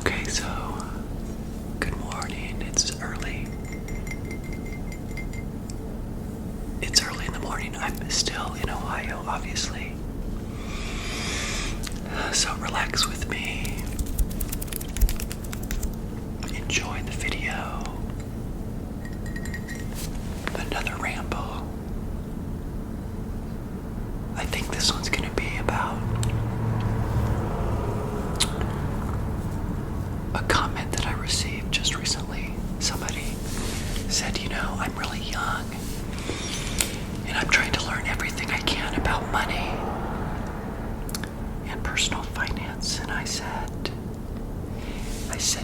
Okay, so good morning. It's early. It's early in the morning. I'm still in Ohio, obviously. So relax with me. Enjoy the video. Another ramble. I think this one's going to be about a comment that I received just recently. Somebody said, I'm really young and I'm trying to learn everything I can about money and personal finance. And I said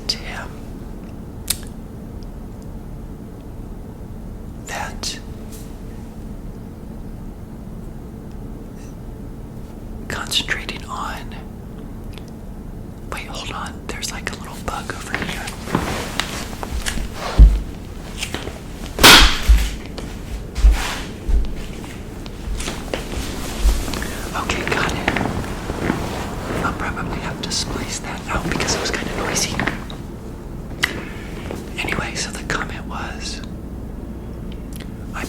to him that concentrating on, wait, hold on, there's like a little bug over here. Okay, got it. I'll probably have to splice that out because it was kind of noisy. Anyway, so the comment was, I'm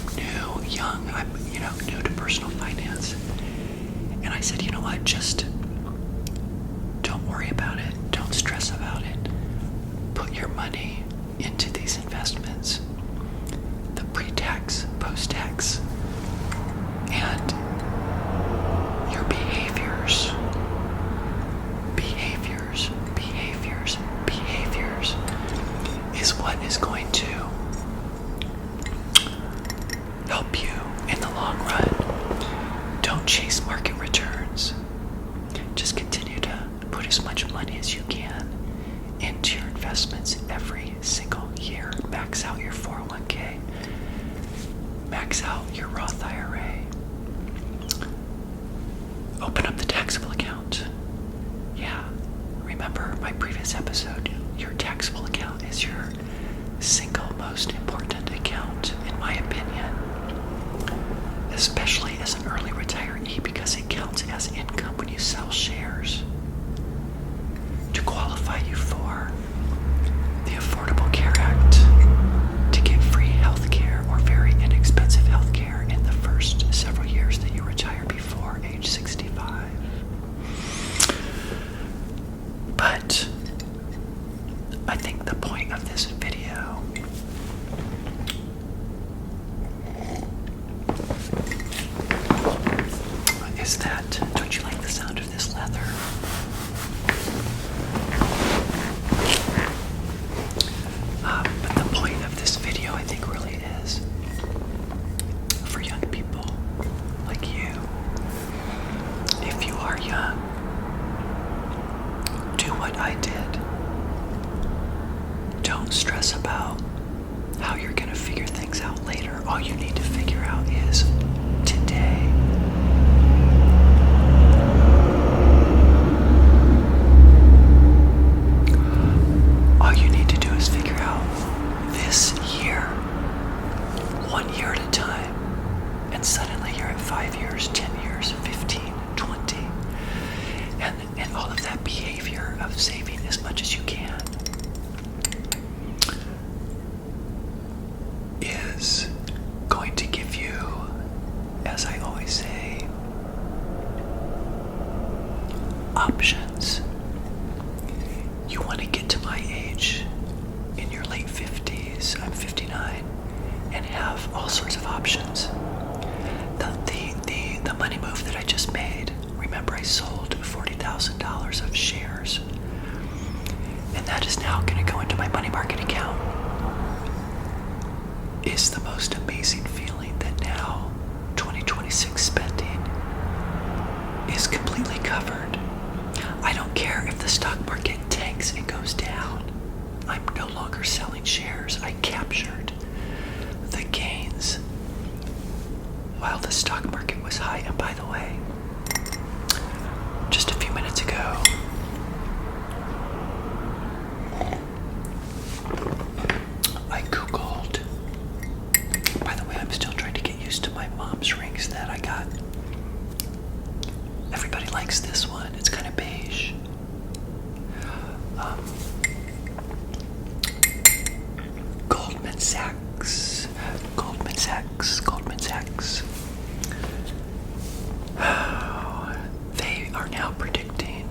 new to personal finance. And I said, you know what, just don't worry about it. Don't stress about it. Put your money into these investments, the pre-tax, post-tax, and your behaviors is what is going to help you in the long run. Don't chase market returns. Just continue to put as much money as you can into your investments every single year. Max out your 401k. Max out your Roth IRA. Open up the taxable account. Yeah, remember my previous episode. Your taxable account is your single most important account, in my opinion, especially as an early retiree, because it counts as income when you sell shares to qualify you for the Affordable Care Act, to get free health care or very inexpensive health care in the first several years that you retire before age 65. But I think the point of this video is that, don't you like the sound of this leather? But the point of this video, I think, really is for young people like you. If you are young, do what I did. Don't stress about how you're going to figure things out later. All you need to figure out is today. All you need to do is figure out this year, 1 year at a time, and suddenly you're at 5 years, 10 years, 15, 20, and all of that behavior of saving as much as you can is going to give you, as I always say, options. You want to get to my age in your late 50s, I'm 59, and have all sorts of options. The money move that I just made, remember I sold $40,000 of shares, and that is now going to go into my money market account. Is the most amazing feeling that now 2026 spending is completely covered. I don't care if the stock market tanks and goes down. I'm no longer selling shares. I captured the gains while the stock market was high. And by the way, just a few minutes ago, I Googled. By the way, I'm still trying to get used to my mom's rings that I got. Everybody likes this one. It's kind of beige. Sachs. Goldman Sachs. They are now predicting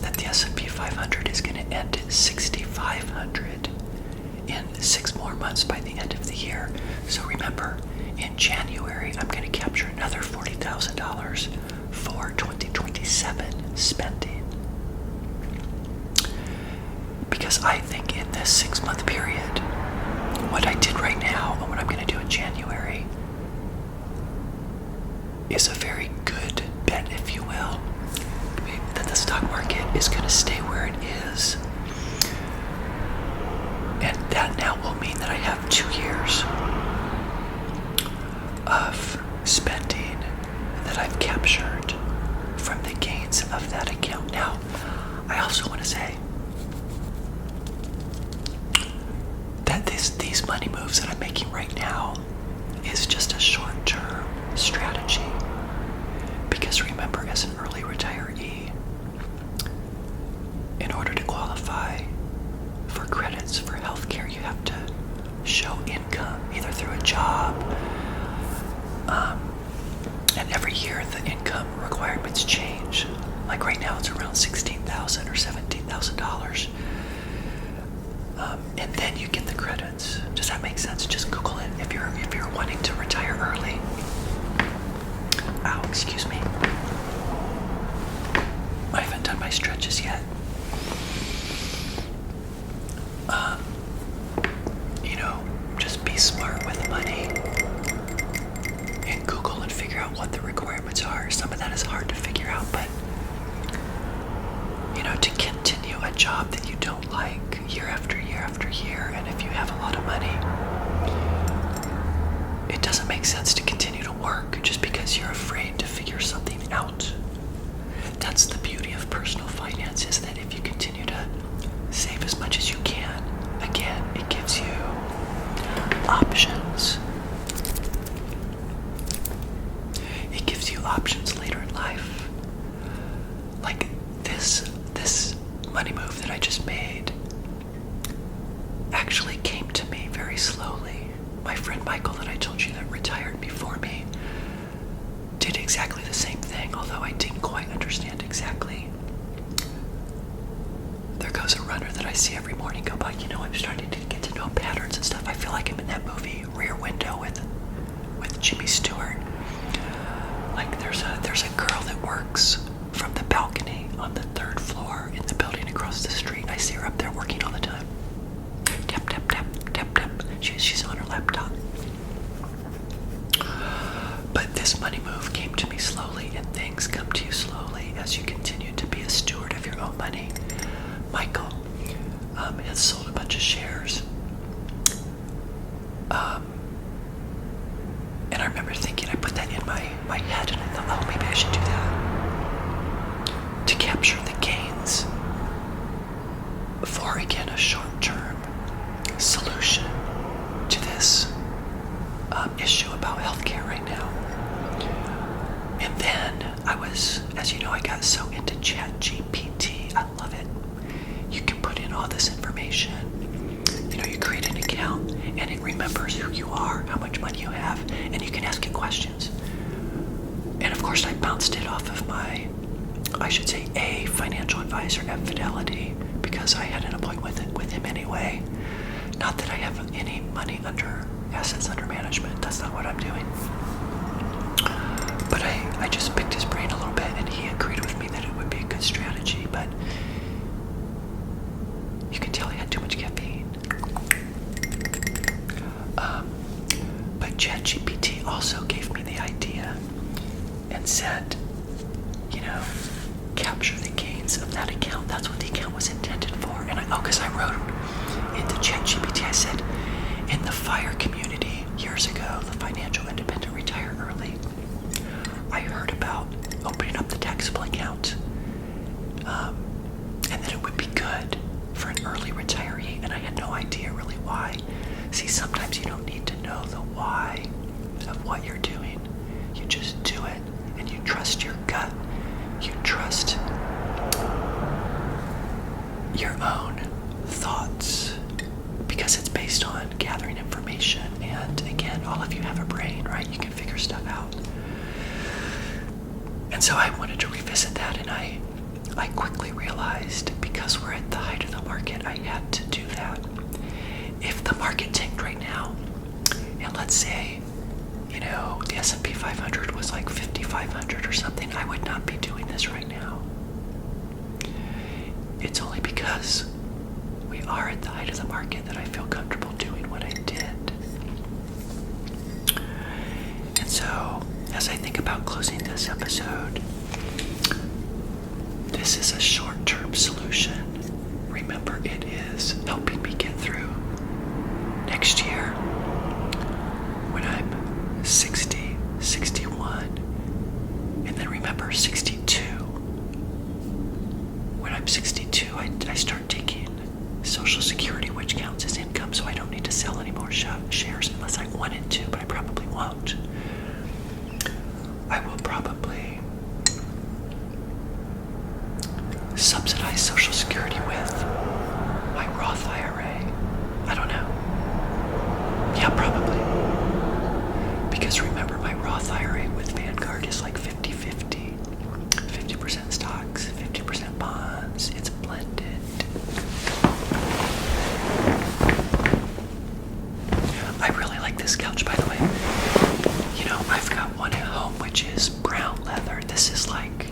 that the S&P 500 is going to end at 6,500 in 6 more months by the end of the year. So remember, in January, I'm going to capture another $40,000 for 2027 spending. Because I think in this 6-month period, what I did right now and what I'm going to do in January is a very good bet, if you will, that the stock market is going to stay where it is. And that now will mean that I have 2 years of spending that I've captured from the gains of that account. Now, I also want to say that these money moves that I'm making right now is just a short-term strategy. Because remember, as an early retiree, in order to qualify for credits for healthcare, you have to show income, either through a job, and every year the income requirements change. Like right now it's around $16,000 or $17,000. And then you get the credits. Does that make sense? Just Google it if you're wanting to retire early. Ow, excuse me. I haven't done my stretches yet. Just be smart with money and Google and figure out what the requirements are. Some of that is hard to figure out, but to continue a job that you don't like year after year after year, and if you have a lot of money, it doesn't make sense to continue to work just because you're afraid to figure something out. That's the beauty of personal finance, is that if you continue to save as much as you can, again, it gives you options. It gives you options later in life. Like this money move that I just made actually came to me very slowly. My friend Michael that I told you that retired before me did exactly the same thing, although I didn't quite understand exactly. There goes a runner that I see every morning go by. I'm starting to get to know patterns and stuff. I feel like I'm in that movie Rear Window with Jimmy Stewart. Like there's a girl that works from the balcony on the 3rd floor in the building across the street. I see her up there working all the time. Tap, tap, tap, tap, tap. She's on her laptop. But this money move came to me slowly, and things come to you slowly as you continue to be a steward of your own money. Michael has sold a bunch of shares. And I remember thinking, I put that in my head, and I thought, maybe I should do that to capture the gains for, again, a short-term solution to this issue about healthcare right now. And then as you know, I got so into ChatGPT. I love it. You can put in all this information. You create an account, and it remembers who you are, how much money you have, and you can ask it questions. And of course, I bounced it off of a financial advisor at Fidelity, because I had an appointment with him anyway. Not that I have any money assets under management. That's not what I'm doing. But I just picked his brain a little bit, and he agreed with me that it would be a good strategy, but you can tell I had too much caffeine. But ChatGPT also gave me the idea and said, capture the gains of that account. That's what the account was intended for. And because I wrote into ChatGPT, I said, in the FIRE community years ago, the Financial Independent Retire Early, I heard about opening up the taxable account, and that it would be good for an early retiree, and I had no idea really why. See, sometimes you don't need to know the why of what you're doing. You just do it, and you trust your gut. You trust your own thoughts, because it's based on gathering information. And again, all of you have a brain, right? You can figure stuff out. And so I wanted to revisit that, and I quickly realized, because we're at the height of the market, I had to do that. If the market tanked right now, and let's say, you know, the S&P 500 was like 5,500 or something, I would not be doing this right now. It's only because we are at the height of the market that I feel comfortable doing what I did. And so, as I think about closing this episode, this is a short-term solution. Remember, it is helping me get through next year when I'm 60, 61, and then remember 62. When I'm 62, I start taking Social Security, which counts as income, so I don't need to sell any more shares unless I wanted to, but I probably won't. I will probably subsidize Social Security with my Roth IRA. I don't know. Yeah, probably. Because remember, my Roth IRA with Vanguard is like 50-50. 50% stocks, 50% bonds. It's blended. I really like this couch, by the way. You know, I've got one at home which is brown leather. This is like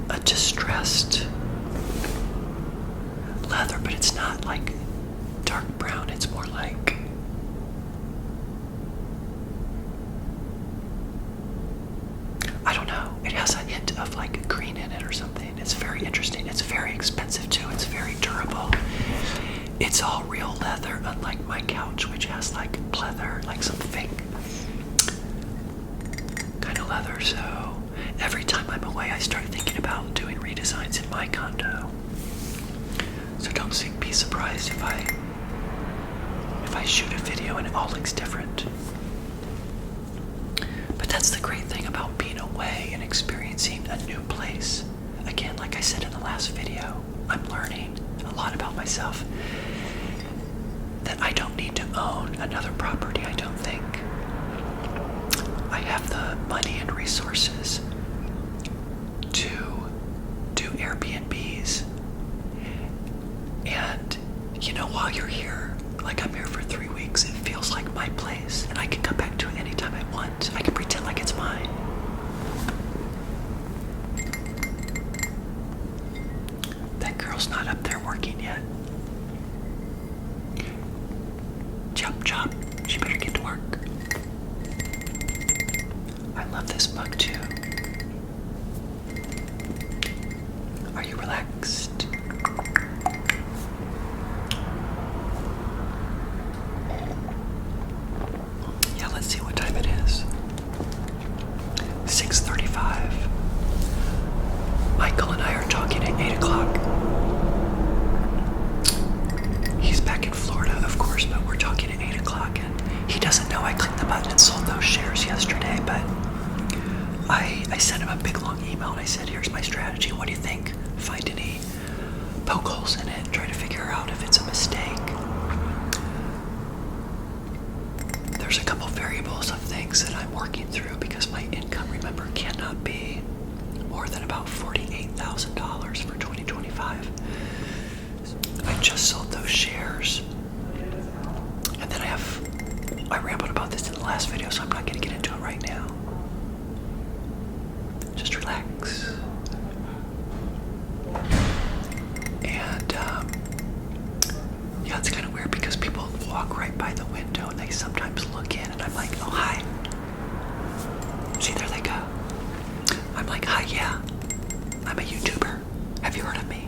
a distressed leather, but it's not like dark brown. It's more like, I don't know. It has a hint of like green in it or something. It's very interesting. It's very expensive too. It's very durable. It's all real leather, unlike my couch, which has like pleather, like some fake kind of leather. So every time I'm away, I start thinking about doing redesigns in my condo. So don't be surprised if I shoot a video and it all looks different. But that's the great thing about being away and experiencing a new place. Again, like I said in the last video, I'm learning a lot about myself. That I don't need to own another property, I don't think. I have the money and resources to do Airbnbs. And, you know, while you're here, like I'm here for 3 weeks, it feels like my place. And I can come back to it anytime I want. I can pretend like it's mine. That girl's not up there working yet. Chop, chop. She better get to work. I love this mug too. Are you relaxed? Yeah, let's see what time it is. 6:35. Michael and I are talking at 8 o'clock. He's back in Florida, of course, but we're talking at 8 o'clock, and he doesn't know I clicked the button and sold those shares yesterday, but I sent him a big long email and I said, here's my strategy. What do you think? Find any poke holes in it and try to figure out if it's a mistake. There's a couple variables of things that I'm working through because my income, remember, cannot be more than about $48,000 for 2025. I just sold those shares. And then I rambled about this in the last video, so I'm not going to get into it right now. Just relax. And, yeah, it's kind of weird because people walk right by the window and they sometimes look in and I'm like, oh, hi. See, there they go. I'm like, hi, yeah. I'm a YouTuber. Have you heard of me?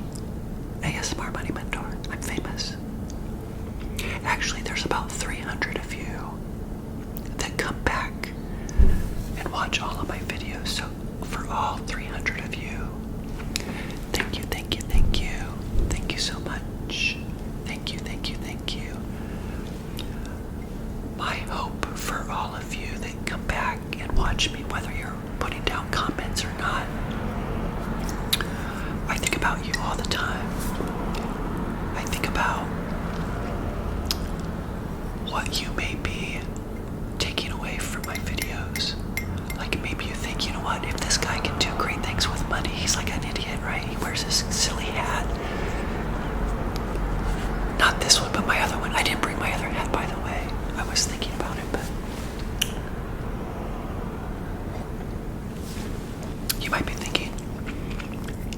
ASMR Money Mentor. I'm famous. Actually, there's about 300 of you that come back and watch all of my videos. So for all 300 of you, thank you, thank you, thank you. Thank you so much. Thank you, thank you, thank you. My hope for all of you that come back and watch me, whether you're putting down comments or not, I think about you all the time. I think about what you may be taking away from my videos. Like maybe you think, you know what, if this guy can do great things with money, he's like an idiot, right? He wears this silly hat. Not this one, but my other one. I didn't bring my other hat, by the way. I was thinking about it, but you might be thinking,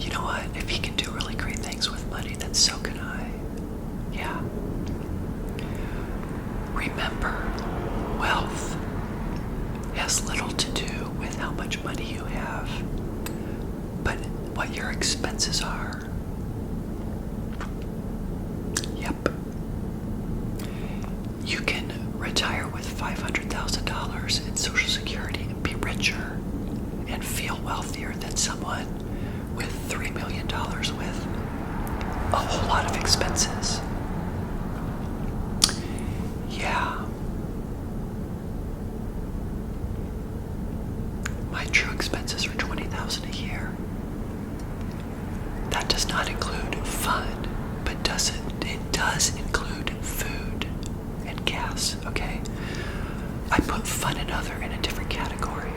you know what, if he can do really great things with money, then so can I. Yeah. Remember, wealth has little to do with how much money you have, but what your expenses are. Yep. You can retire with $500,000 in Social Security and be richer and feel wealthier than someone with $3 million with a whole lot of expenses. Yeah. My true expenses are $20,000 a year. That does not include fun, but it does include food and gas, okay? I put fun and other in a different category.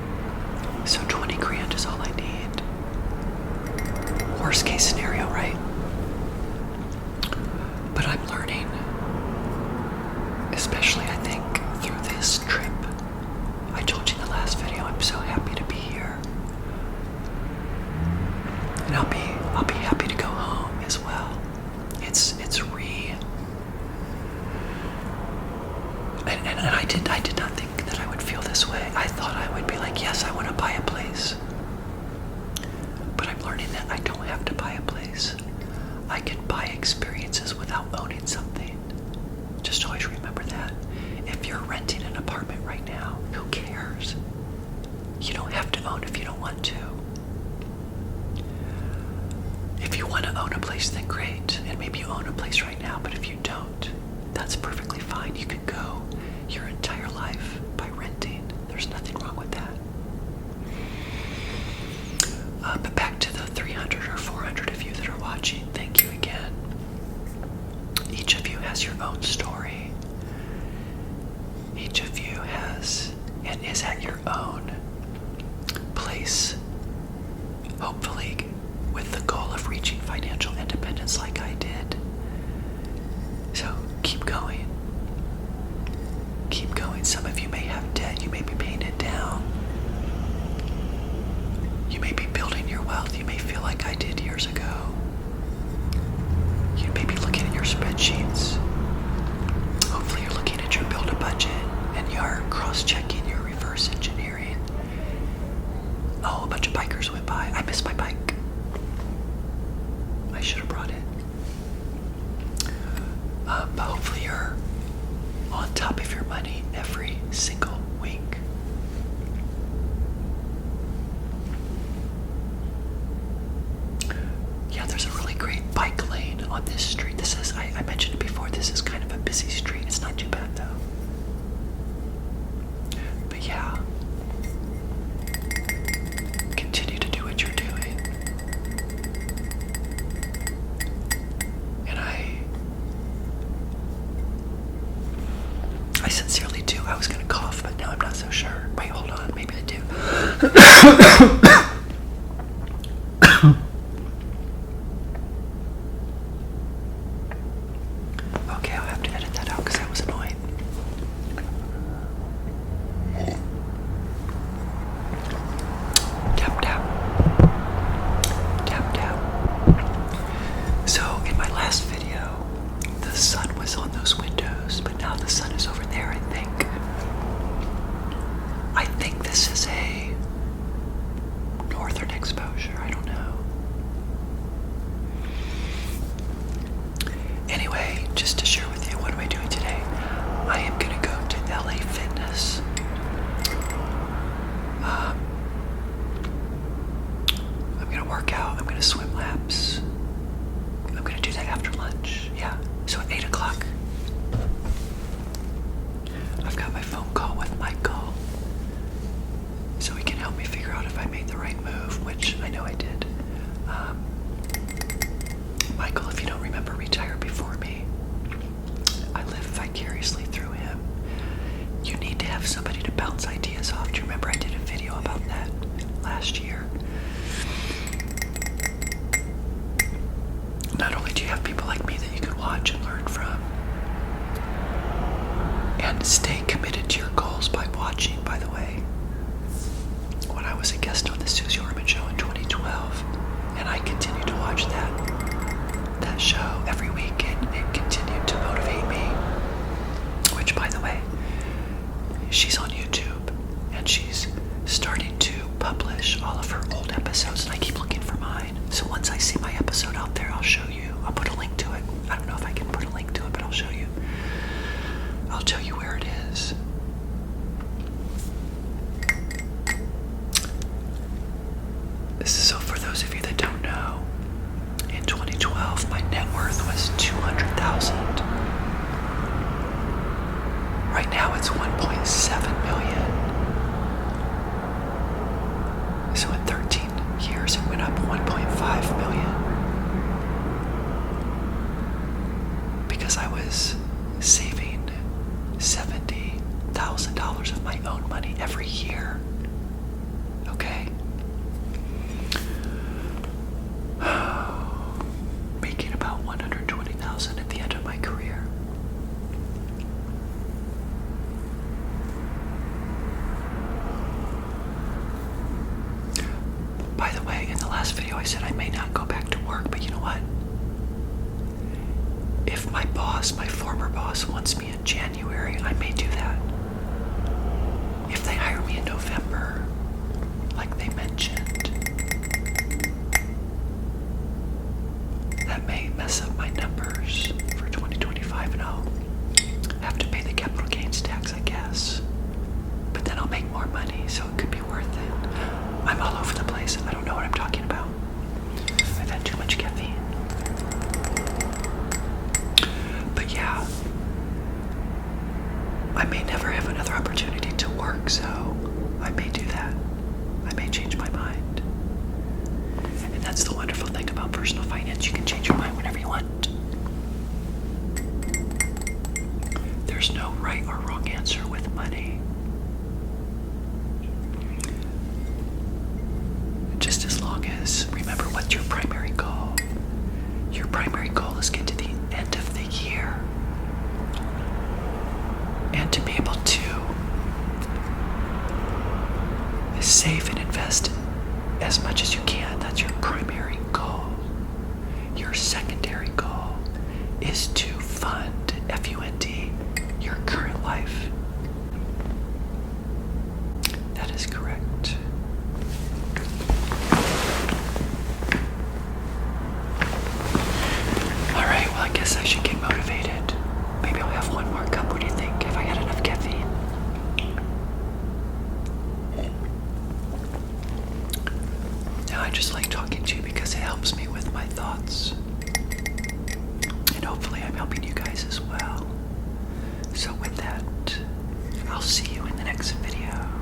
So 20 grand is all I need. Worst case scenario, right? But I'm learning, especially I think through this trip. I told you in the last video, I'm so happy to be here. And I'll be happy to go home as well. It's and I did not think that I would feel this way. I thought I would be like, yes, I want to buy a place. But I'm learning that I don't have to buy a place. I can buy experiences without owning something. Just always remember that. If you're renting an apartment right now, who cares? You don't have to own if you don't want to. If you want to own a place, then great. And maybe you own a place right now, but if you don't, that's perfectly fine. You could go your entire life by renting. There's nothing wrong with that. But back to the 300 or 400 of you that are watching, thank you again. Each of you has your own story. Each of you has and is at your own place, hopefully with the goal of reaching financial independence like I did. So keep going. Keep going. Some of you may have debt. You may be paying it down. You may be building your wealth. You may feel like I did years ago. You may be looking at your spreadsheets. Hopefully you're looking at your build a budget and you're cross-checking your reverse engineering. Oh, a bunch of bikers went by. I missed my bike. I should have brought it. But hopefully you're on top of your money every single week. Yeah, there's a really great bike lane on this street. This is, I mentioned it before, this is kind of a busy street. It's not too bad though. But yeah, continue to do what you're doing. And I sincerely do. I was going to cough, but now I'm not so sure. Wait, hold on. Maybe I do. Okay, I'll have to edit that out because that was annoying. Tap, tap. Tap, tap. So, in my last video, the sun was on those windows, but now the sun is over there, I think. I think this is a northern exposure. I don't know. Anyway, just to share with you, what am I doing today? I am going to go to LA Fitness. I'm going to work out. I'm going to swim laps. I'm going to do that after lunch. Yeah. So at 8 o'clock, I've got my phone call with Michael. So he can help me figure out if I made the right move, which I know I did. Michael, if you don't remember, retired before for me. I live vicariously through him. You need to have somebody to bounce ideas off. Do you remember I did a video about that last year? Not only do you have people like me that you can watch and learn from, and stay committed to your goals by watching, by the way. When I was a guest on the Susie Orman Show in 2012, and I continued to watch that show every week, and it continued to motivate me. Which, by the way, she's on YouTube, and she's starting to publish all of her old episodes, and I keep looking for mine. So once I see my episode out there, I'll show you. I'll put a link to it. I don't know if I can put a link to it, but I'll show you. I'll tell you where it is. So for those of you that don't know, in 2012, my net worth was $200,000. Right now it's 1.7 million. So in 13 years, it went up 1.5 million. Because I was saving $70,000 of my own money every year. Okay? Making about $120,000 at the end of my career. By the way, in the last video I said I may not go back to work, but you know what? If my boss, my former boss, wants me in January, I may do that. If they hire me in November, like they mentioned, that may mess up my numbers for 2025, and I'll have to pay the capital gains tax, I guess. But then I'll make more money, so it could be worth it. I'm all over the place. I don't know what I'm talking about. I've had too much caffeine. But yeah, I may never have another opportunity to work, so I may do that. I may change my mind. And that's the wonderful thing about personal finance. You can change your mind whenever you want. There's no right or wrong answer with money. Just as long as, remember, what's your primary goal? Your primary goal is get to the end of the year and to be able to save and invest as much as you can. That's your primary goal. Your secondary goal is to fund, F-U-N-D, your current life. That is correct. Alright, well, I guess I should get motivated. Maybe I'll have one more cup. What do you think? If I had enough caffeine? Now, I just like talking to you because it helps me with my thoughts. And hopefully I'm helping you guys as well. So with that, I'll see you in the next video.